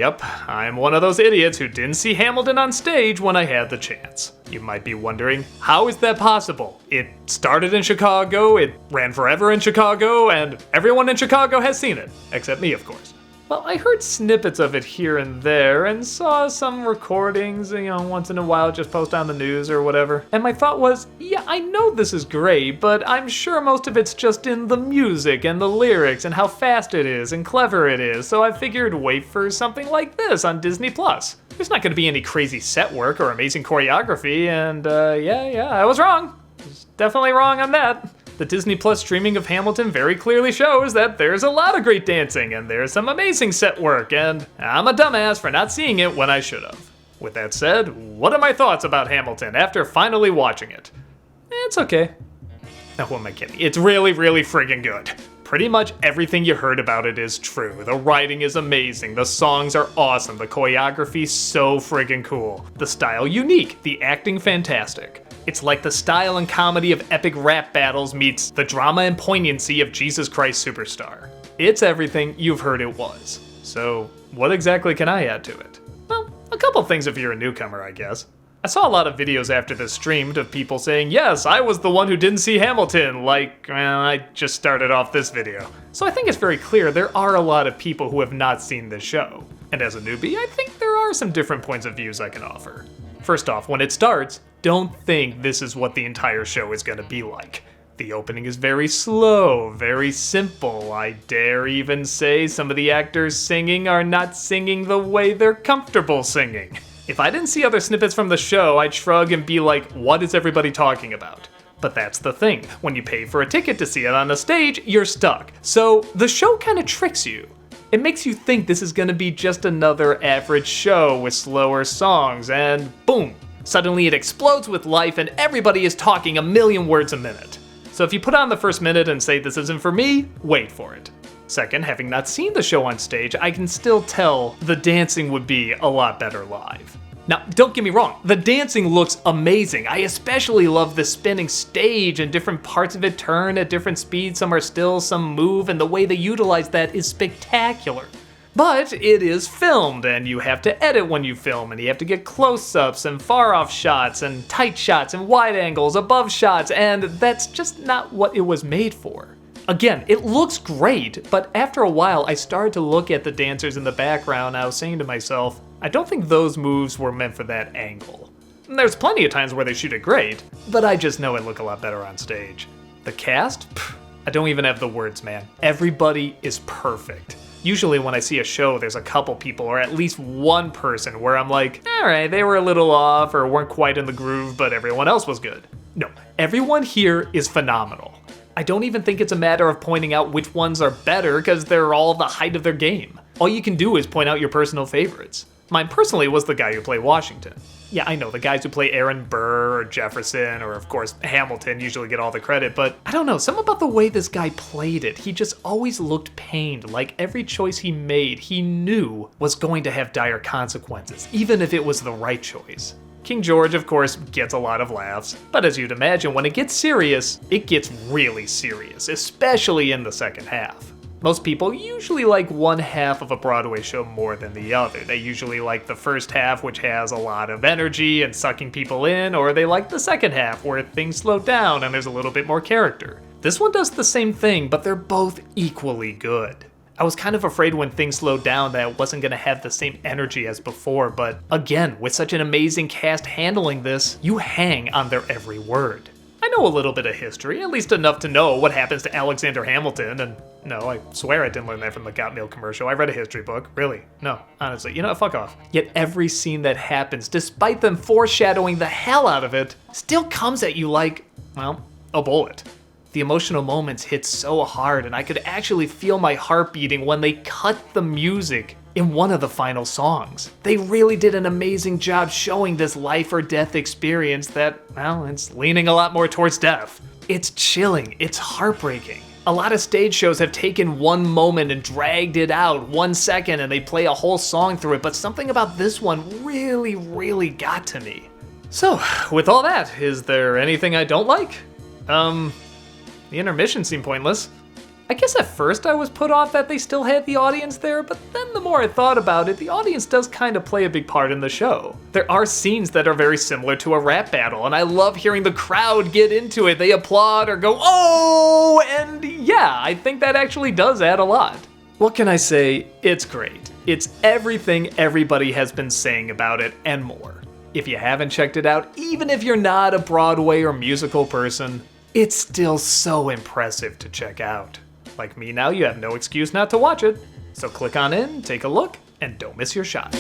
Yep, I'm one of those idiots who didn't see Hamilton on stage when I had the chance. You might be wondering, how is that possible? It started in Chicago, it ran forever in Chicago, and everyone in Chicago has seen it. Except me, of course. Well, I heard snippets of it here and there, and saw some recordings, once in a while just post on the news or whatever. And my thought was, yeah, I know this is great, but I'm sure most of it's just in the music and the lyrics and how fast it is and clever it is, so I figured wait for something like this on Disney+. There's not gonna be any crazy set work or amazing choreography, and yeah, I was wrong. I was definitely wrong on that. The Disney Plus streaming of Hamilton very clearly shows that there's a lot of great dancing and there's some amazing set work, and I'm a dumbass for not seeing it when I should have. With that said, what are my thoughts about Hamilton after finally watching it? It's okay. Now, who am I kidding? It's really, really friggin' good. Pretty much everything you heard about it is true. The writing is amazing, the songs are awesome, the choreography's so friggin' cool, the style unique, the acting fantastic. It's like the style and comedy of epic rap battles meets the drama and poignancy of Jesus Christ Superstar. It's everything you've heard it was. So, what exactly can I add to it? Well, a couple things if you're a newcomer, I guess. I saw a lot of videos after this streamed of people saying, yes, I was the one who didn't see Hamilton, I just started off this video. So I think it's very clear there are a lot of people who have not seen this show. And as a newbie, I think there are some different points of views I can offer. First off, when it starts, don't think this is what the entire show is gonna be like. The opening is very slow, very simple. I dare even say some of the actors singing are not singing the way they're comfortable singing. If I didn't see other snippets from the show, I'd shrug and be like, what is everybody talking about? But that's the thing. When you pay for a ticket to see it on a stage, you're stuck. So the show kind of tricks you. It makes you think this is gonna be just another average show with slower songs, and boom, suddenly it explodes with life and everybody is talking a million words a minute. So if you put on the first minute and say this isn't for me, wait for it. Second, having not seen the show on stage, I can still tell the dancing would be a lot better live. Now, don't get me wrong, the dancing looks amazing. I especially love the spinning stage and different parts of it turn at different speeds. Some are still, some move, and the way they utilize that is spectacular. But it is filmed, and you have to edit when you film, and you have to get close-ups and far-off shots and tight shots and wide angles, above shots, and that's just not what it was made for. Again, it looks great, but after a while I started to look at the dancers in the background and I was saying to myself, I don't think those moves were meant for that angle. And there's plenty of times where they shoot it great, but I just know it look a lot better on stage. The cast? Pfft, I don't even have the words, man. Everybody is perfect. Usually when I see a show, there's a couple people or at least one person where I'm like, alright, they were a little off or weren't quite in the groove, but everyone else was good. No, everyone here is phenomenal. I don't even think it's a matter of pointing out which ones are better because they're all the height of their game. All you can do is point out your personal favorites. Mine personally was the guy who played Washington. Yeah, I know, the guys who play Aaron Burr or Jefferson or of course Hamilton usually get all the credit, but I don't know, something about the way this guy played it. He just always looked pained, like every choice he made he knew was going to have dire consequences, even if it was the right choice. King George, of course, gets a lot of laughs, but as you'd imagine, when it gets serious, it gets really serious, especially in the second half. Most people usually like one half of a Broadway show more than the other. They usually like the first half, which has a lot of energy and sucking people in, or they like the second half, where things slow down and there's a little bit more character. This one does the same thing, but they're both equally good. I was kind of afraid when things slowed down that it wasn't going to have the same energy as before, but again, with such an amazing cast handling this, you hang on their every word. I know a little bit of history, at least enough to know what happens to Alexander Hamilton, and no, I swear I didn't learn that from the Got Mail commercial. I read a history book. Really? No, honestly. You know what? Fuck off. Yet every scene that happens, despite them foreshadowing the hell out of it, still comes at you like, well, a bullet. The emotional moments hit so hard, and I could actually feel my heart beating when they cut the music in one of the final songs. They really did an amazing job showing this life or death experience that, well, it's leaning a lot more towards death. It's chilling, it's heartbreaking. A lot of stage shows have taken one moment and dragged it out 1 second and they play a whole song through it, but something about this one really got to me. So, with all that, is there anything I don't like? The intermission seemed pointless. I guess at first I was put off that they still had the audience there, but then the more I thought about it, the audience does kind of play a big part in the show. There are scenes that are very similar to a rap battle, and I love hearing the crowd get into it. They applaud or go, "Oh!" And yeah, I think that actually does add a lot. What can I say? It's great. It's everything everybody has been saying about it and more. If you haven't checked it out, even if you're not a Broadway or musical person, it's still so impressive to check out. Like me now, you have no excuse not to watch it. So click on in, take a look, and don't miss your shot.